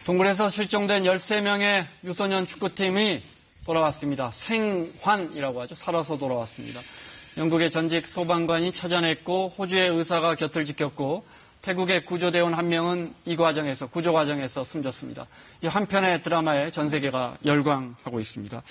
동굴에서 실종된 13명의 유소년 축구팀이 돌아왔습니다. 생환이라고 하죠. 살아서 돌아왔습니다. 영국의 전직 소방관이 찾아냈고 호주의 의사가 곁을 지켰고 태국의 구조대원 한 명은 이 과정에서 구조 과정에서 숨졌습니다. 이 한 편의 드라마에 전 세계가 열광하고 있습니다.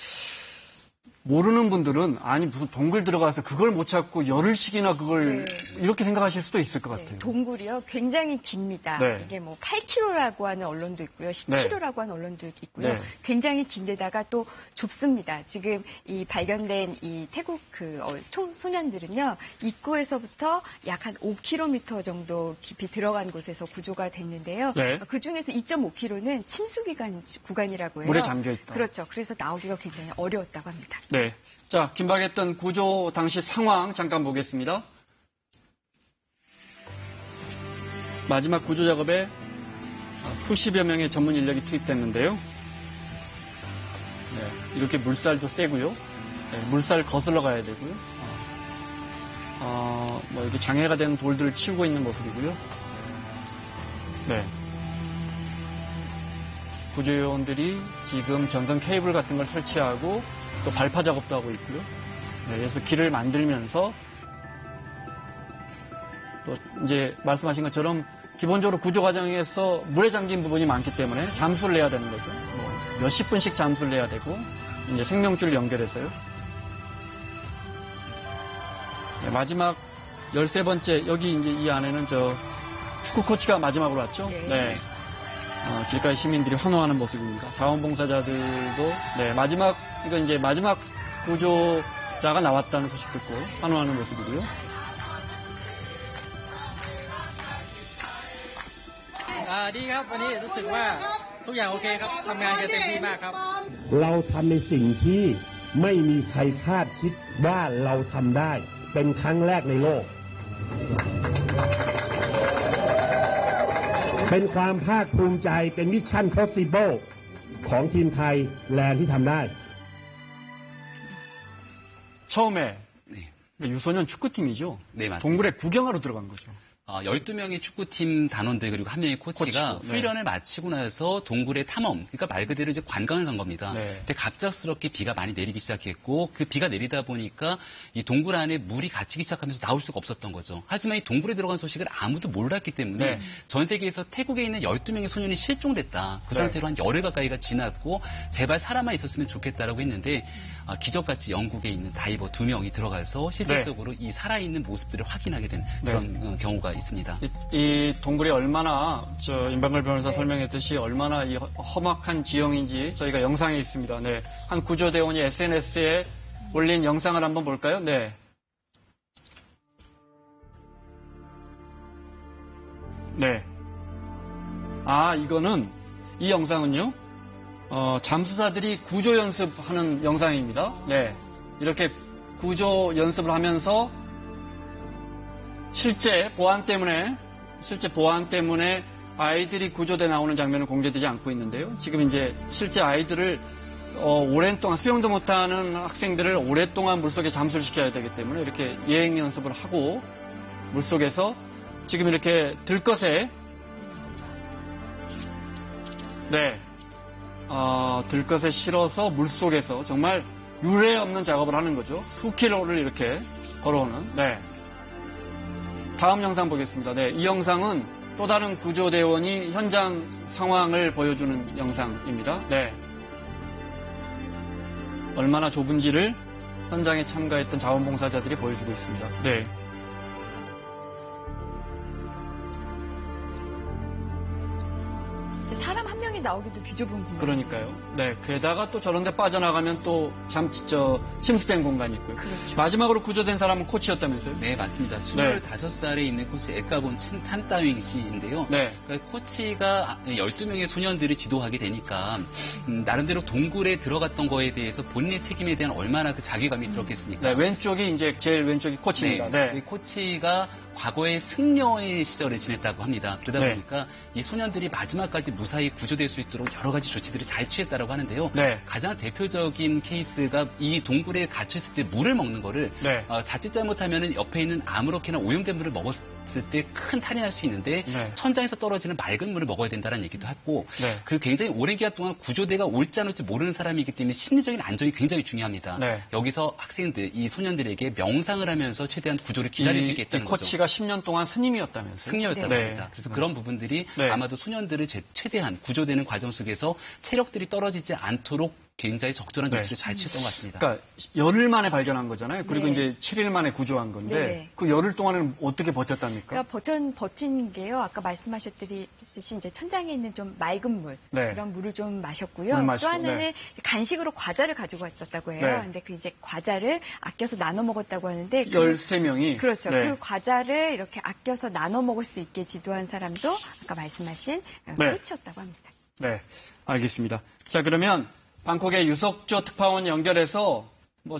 모르는 분들은 아니 무슨 동굴 들어가서 그걸 못 찾고 열흘씩이나 그걸 이렇게 생각하실 수도 있을 것 같아요. 동굴이요 굉장히 깁니다. 이게 뭐 8km라고 하는 언론도 있고요, 10km라고 하는 언론도 있고요. 굉장히 긴데다가 또 좁습니다. 지금 이 발견된 이 태국 그 소년들은요 입구에서부터 약 한 5km 정도 깊이 들어간 곳에서 구조가 됐는데요. 그 중에서 2.5km는 침수 구간이라고 해요. 물에 잠겨 있다. 그렇죠. 그래서 나오기가 굉장히 어려웠다고 합니다. 네. 자, 긴박했던 구조 당시 상황 잠깐 보겠습니다. 마지막 구조 작업에 수십여 명의 전문 인력이 투입됐는데요. 네, 이렇게 물살도 세고요. 네, 물살 거슬러 가야 되고요. 뭐 이렇게 장애가 되는 돌들을 치우고 있는 모습이고요. 네. 구조요원들이 지금 전선 케이블 같은 걸 설치하고 또 발파 작업도 하고 있고요. 네, 그래서 길을 만들면서 또 이제 말씀하신 것처럼 기본적으로 구조 과정에서 물에 잠긴 부분이 많기 때문에 잠수를 내야 되는 거죠. 뭐 몇십 분씩 잠수를 내야 되고 이제 생명줄 연결해서요. 네, 마지막 13번째 여기 이제 이 안에는 저 축구 코치가 마지막으로 왔죠. 네. 길가의 시민들이 환호하는 모습입니다. 자원봉사자들도 이건 이제 마지막 구조자가 나왔다는 소식 듣고 환호하는 모습이고요. ดีครับวันนี้รู้สึกว่าทุกอย่างโอเคครับทำงานกันเต็มที่มากครับเราทำในสิ่งที่ไม่มีใครคาดคิดว่าเราทำได้เป็นครั้งแรกในโลกเป็นความภาคภูมิใจเป็นมิชชั่น possible ของทีมไทยแลนด์ที่ทำได้ 처음에 유소년 축구팀이죠. 네, 맞습니다. 동굴에 구경하러 들어간 거죠. 12명의 축구팀 단원들 그리고 한 명의 코치가 훈련을 마치고 나서 동굴의 탐험, 그러니까 말 그대로 이제 관광을 간 겁니다. 근데 갑작스럽게 비가 많이 내리기 시작했고 그 비가 내리다 보니까 이 동굴 안에 물이 갇히기 시작하면서 나올 수가 없었던 거죠. 하지만 이 동굴에 들어간 소식을 아무도 몰랐기 때문에 전 세계에서 태국에 있는 12명의 소년이 실종됐다. 그 상태로 한 열흘 가까이가 지났고 제발 살아만 있었으면 좋겠다라고 했는데 기적같이 영국에 있는 다이버 2명이 들어가서 실질적으로 이 살아있는 모습들을 확인하게 된 그런 경우가 있습니다. 이 동굴이 얼마나 임방글 변호사 설명했듯이 얼마나 이 험악한 지형인지 저희가 영상에 있습니다. 네, 한 구조대원이 SNS에 올린 영상을 한번 볼까요? 네. 네. 이거는 이 영상은요. 잠수사들이 구조 연습하는 영상입니다. 네. 이렇게 구조 연습을 하면서 실제 보안 때문에 아이들이 구조돼 나오는 장면은 공개되지 않고 있는데요. 지금 이제 실제 아이들을 오랜 동안 수영도 못하는 학생들을 오랫동안 물속에 잠수를 시켜야 되기 때문에 이렇게 예행 연습을 하고 물속에서 지금 이렇게 들것에 들것에 실어서 물속에서 정말 유례 없는 작업을 하는 거죠. 수킬로를 이렇게 걸어오는. 다음 영상 보겠습니다. 이 영상은 또 다른 구조대원이 현장 상황을 보여주는 영상입니다. 얼마나 좁은지를 현장에 참가했던 자원봉사자들이 보여주고 있습니다. 사람 한 명이 나오기도 비좁은 공간. 그러니까요. 게다가 또 저런 데 빠져나가면 또 침수된 공간이 있고요. 그렇죠. 마지막으로 구조된 사람은 코치였다면서요? 네, 맞습니다. 25살에 있는 코치 에카본 찬따윙 씨인데요. 그러니까 코치가 12명의 소년들을 지도하게 되니까 나름대로 동굴에 들어갔던 거에 대해서 본인의 책임에 대한 얼마나 그 자괴감이 들었겠습니까? 왼쪽이 이제 제일 왼쪽이 코치입니다. 코치가 과거에 승려의 시절을 지냈다고 합니다. 그러다 보니까 이 소년들이 마지막까지 무사히 구조될 수 있도록 여러 가지 조치들을 잘 취했다고 하는데요. 가장 대표적인 케이스가 이 동굴에 갇혀있을 때 물을 먹는 거를 자칫 잘못하면 옆에 있는 아무렇게나 오염된 물을 먹었을 때 큰 탈이 날 수 있는데 천장에서 떨어지는 맑은 물을 먹어야 된다는 얘기도 하고 그 굉장히 오랜 기간 동안 구조대가 올지 안 올지 모르는 사람이기 때문에 심리적인 안정이 굉장히 중요합니다. 여기서 학생들, 이 소년들에게 명상을 하면서 최대한 구조를 기다릴 수 있게 했다는 거죠. 코치가 10년 동안 스님이었다면서요? 승려였다고 합니다. 그래서 그런 부분들이 아마도 소년들을 최대한 구조되는 과정 속에서 체력들이 떨어지지 않도록 굉장히 적절한 조치를 잘 취했던 것 같습니다. 그러니까 열흘 만에 발견한 거잖아요. 그리고 이제 7일 만에 구조한 건데 그 열흘 동안은 어떻게 버텼답니까? 그러니까 버틴 게요. 아까 말씀하셨듯이 이제 천장에 있는 좀 맑은 물 그런 물을 좀 마셨고요. 또 하나는 간식으로 과자를 가지고 왔었다고 해요. 근데 그 이제 과자를 아껴서 나눠 먹었다고 하는데 13명이 그렇죠. 그 과자를 이렇게 아껴서 나눠 먹을 수 있게 지도한 사람도 아까 말씀하신 코치였다고 합니다. 네, 알겠습니다. 자, 그러면 방콕의 유석조 특파원 연결해서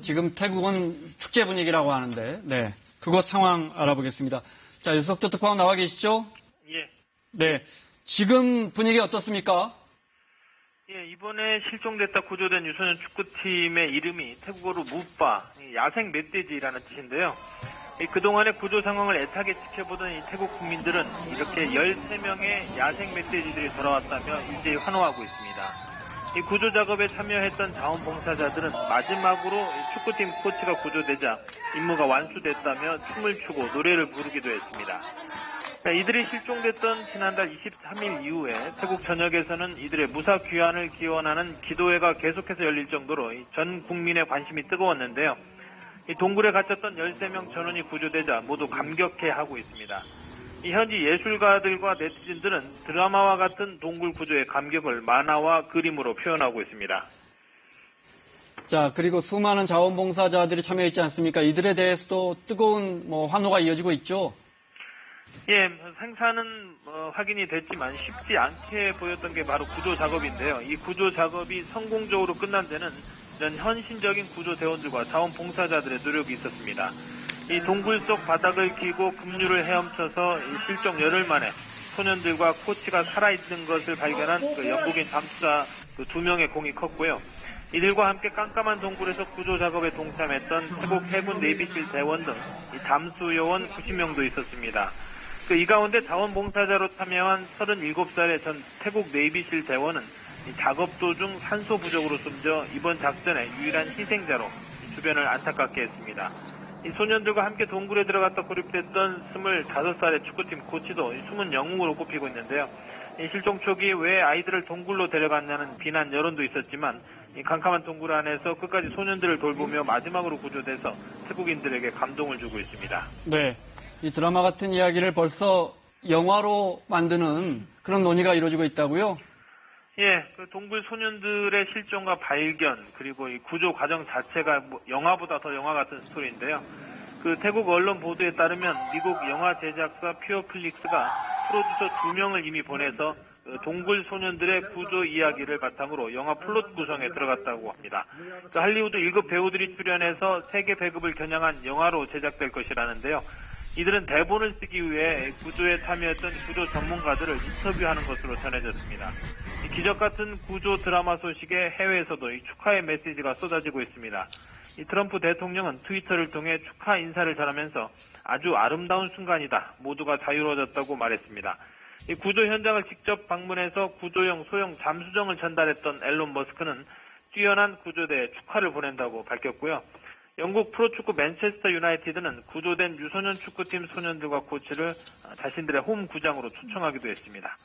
지금 태국은 축제 분위기라고 하는데 그것 상황 알아보겠습니다. 자, 유석조 특파원 나와 계시죠? 예. 네. 지금 분위기 어떻습니까? 예, 이번에 실종됐다 구조된 유소년 축구팀의 이름이 태국어로 무빠, 야생 멧돼지라는 뜻인데요. 그동안의 구조 상황을 애타게 지켜보던 이 태국 국민들은 이렇게 13명의 야생 멧돼지들이 돌아왔다며 일제히 환호하고 있습니다. 이 구조 작업에 참여했던 자원봉사자들은 마지막으로 축구팀 코치가 구조되자 임무가 완수됐다며 춤을 추고 노래를 부르기도 했습니다. 이들이 실종됐던 지난달 23일 이후에 태국 전역에서는 이들의 무사 귀환을 기원하는 기도회가 계속해서 열릴 정도로 전 국민의 관심이 뜨거웠는데요. 이 동굴에 갇혔던 13명 전원이 구조되자 모두 감격해하고 있습니다. 이 현지 예술가들과 네티즌들은 드라마와 같은 동굴 구조의 감격을 만화와 그림으로 표현하고 있습니다. 자, 그리고 수많은 자원봉사자들이 참여했지 않습니까? 이들에 대해서도 뜨거운 환호가 이어지고 있죠? 예, 생사는 확인이 됐지만 쉽지 않게 보였던 게 바로 구조 작업인데요. 이 구조 작업이 성공적으로 끝난 데는 이런 헌신적인 구조대원들과 자원봉사자들의 노력이 있었습니다. 이 동굴 속 바닥을 기고 급류를 헤엄쳐서 이 실종 열흘 만에 소년들과 코치가 살아있는 것을 발견한 영국인 잠수사 2명의 공이 컸고요. 이들과 함께 깜깜한 동굴에서 구조 작업에 동참했던 태국 해군 내비실 대원 등 이 잠수 요원 90명도 있었습니다. 이 가운데 자원봉사자로 참여한 37살의 전 태국 내비실 대원은 이 작업 도중 산소 부족으로 숨져 이번 작전의 유일한 희생자로 주변을 안타깝게 했습니다. 이 소년들과 함께 동굴에 들어갔다 고립됐던 25살의 축구팀 코치도 숨은 영웅으로 꼽히고 있는데요. 이 실종 초기 왜 아이들을 동굴로 데려갔냐는 비난 여론도 있었지만 이 캄캄한 동굴 안에서 끝까지 소년들을 돌보며 마지막으로 구조돼서 태국인들에게 감동을 주고 있습니다. 네, 이 드라마 같은 이야기를 벌써 영화로 만드는 그런 논의가 이루어지고 있다고요? 예, 동굴 소년들의 실종과 발견 그리고 이 구조 과정 자체가 영화보다 더 영화 같은 스토리인데요. 태국 언론 보도에 따르면 미국 영화 제작사 퓨어플릭스가 프로듀서 2명을 이미 보내서 동굴 소년들의 구조 이야기를 바탕으로 영화 플롯 구성에 들어갔다고 합니다. 할리우드 1급 배우들이 출연해서 세계 배급을 겨냥한 영화로 제작될 것이라는데요. 이들은 대본을 쓰기 위해 구조에 참여했던 구조 전문가들을 인터뷰하는 것으로 전해졌습니다. 기적 같은 구조 드라마 소식에 해외에서도 축하의 메시지가 쏟아지고 있습니다. 트럼프 대통령은 트위터를 통해 축하 인사를 전하면서 아주 아름다운 순간이다. 모두가 자유로워졌다고 말했습니다. 구조 현장을 직접 방문해서 구조용 소형 잠수정을 전달했던 앨런 머스크는 뛰어난 구조대에 축하를 보낸다고 밝혔고요. 영국 프로축구 맨체스터 유나이티드는 구조된 유소년 축구팀 소년들과 코치를 자신들의 홈 구장으로 초청하기도 했습니다.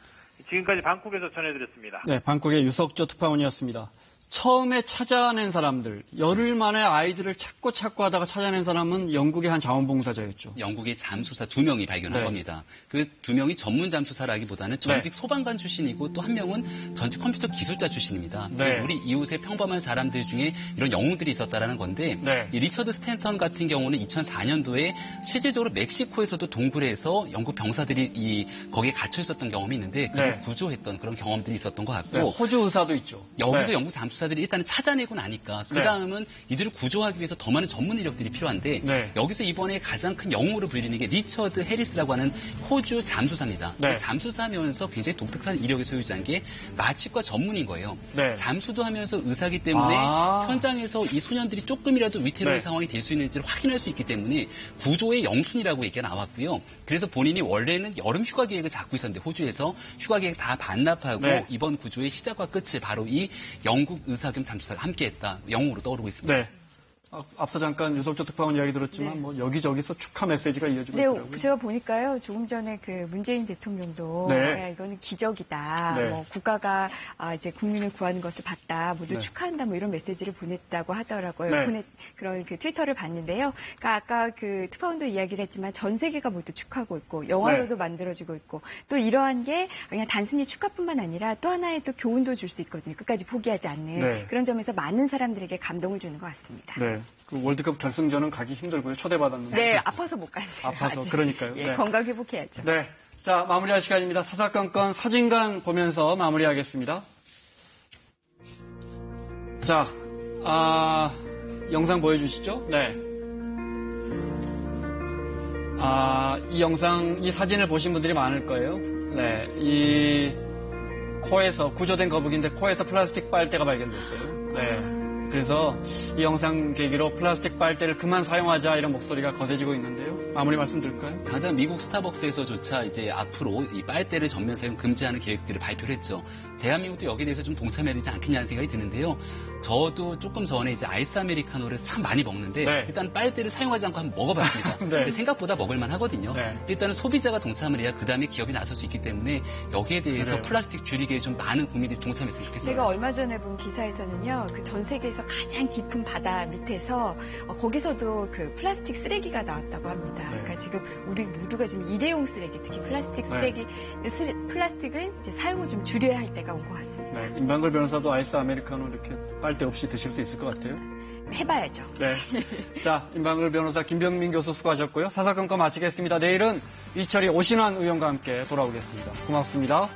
지금까지 방콕에서 전해드렸습니다. 네, 방콕의 유석조 특파원이었습니다. 처음에 찾아낸 사람들, 열흘 만에 아이들을 찾고 하다가 찾아낸 사람은 영국의 한 자원봉사자였죠. 영국의 잠수사 2명이 발견한 겁니다. 그 2명이 전문 잠수사라기보다는 전직 소방관 출신이고 또 한 명은 전직 컴퓨터 기술자 출신입니다. 우리 이웃의 평범한 사람들 중에 이런 영웅들이 있었다라는 건데 이 리처드 스탠턴 같은 경우는 2004년도에 실질적으로 멕시코에서도 동굴에서 영국 병사들이 거기에 갇혀 있었던 경험이 있는데 그걸 구조했던 그런 경험들이 있었던 것 같고 호주 의사도 있죠. 여기서 영국 잠수사 잠수사들이 일단은 찾아내고 나니까 그 다음은 이들을 구조하기 위해서 더 많은 전문 인력들이 필요한데 여기서 이번에 가장 큰 영웅으로 불리는 게 리처드 해리스라고 하는 호주 잠수사입니다. 잠수사면서 굉장히 독특한 이력의 소유자인 게 마취과 전문인 거예요. 잠수도 하면서 의사기 때문에 현장에서 이 소년들이 조금이라도 위태로운 상황이 될 수 있는지를 확인할 수 있기 때문에 구조의 영순이라고 얘기가 나왔고요. 그래서 본인이 원래는 여름 휴가 계획을 잡고 있었는데 호주에서 휴가 계획 다 반납하고 이번 구조의 시작과 끝을 바로 이 영국 의사 겸 잠수사가 함께했다. 영웅으로 떠오르고 있습니다. 앞서 잠깐 유석조 특파원 이야기 들었지만 뭐 여기저기서 축하 메시지가 이어지고 있더라고요. 제가 보니까요. 조금 전에 그 문재인 대통령도 야, 이거는 기적이다. 뭐 국가가 이제 국민을 구하는 것을 봤다. 모두 축하한다. 뭐 이런 메시지를 보냈다고 하더라고요. 그런 그 트위터를 봤는데요. 그러니까 아까 그 특파원도 이야기를 했지만 전 세계가 모두 축하하고 있고 영화로도 만들어지고 있고 또 이러한 게 그냥 단순히 축하뿐만 아니라 또 하나의 또 교훈도 줄 수 있거든요. 끝까지 포기하지 않는 그런 점에서 많은 사람들에게 감동을 주는 것 같습니다. 그 월드컵 결승전은 가기 힘들고요. 초대받았는데. 아파서 못 가요. 아파서, 아직. 그러니까요. 건강 회복해야죠. 자, 마무리할 시간입니다. 사사건건 사진관 보면서 마무리하겠습니다. 자, 영상 보여주시죠? 이 영상, 이 사진을 보신 분들이 많을 거예요. 이 코에서, 구조된 거북인데 코에서 플라스틱 빨대가 발견됐어요. 그래서 이 영상 계기로 플라스틱 빨대를 그만 사용하자 이런 목소리가 거세지고 있는데요. 마무리 말씀 드릴까요? 당장 미국 스타벅스에서조차 이제 앞으로 이 빨대를 전면 사용 금지하는 계획들을 발표를 했죠. 대한민국도 여기에 대해서 좀 동참해야 되지 않겠냐는 생각이 드는데요. 저도 조금 전에 이제 아이스 아메리카노를 참 많이 먹는데 일단 빨대를 사용하지 않고 한번 먹어봤습니다. 근데 생각보다 먹을만 하거든요. 일단은 소비자가 동참을 해야 그 다음에 기업이 나설 수 있기 때문에 여기에 대해서 플라스틱 줄이기에 좀 많은 국민들이 동참했으면 좋겠습니다. 제가 얼마 전에 본 기사에서는요. 그 전 세계에서 가장 깊은 바다 밑에서 거기서도 그 플라스틱 쓰레기가 나왔다고 합니다. 그러니까 지금 우리 모두가 지금 일회용 쓰레기, 특히 플라스틱 쓰레기, 플라스틱은 이제 사용을 좀 줄여야 할 때가 온 것 같습니다. 임방글 변호사도 아이스 아메리카노 이렇게 빨대 없이 드실 수 있을 것 같아요? 해봐야죠. 자, 임방글 변호사, 김병민 교수 수고하셨고요. 사사건건 마치겠습니다. 내일은 이철희 오신환 의원과 함께 돌아오겠습니다. 고맙습니다.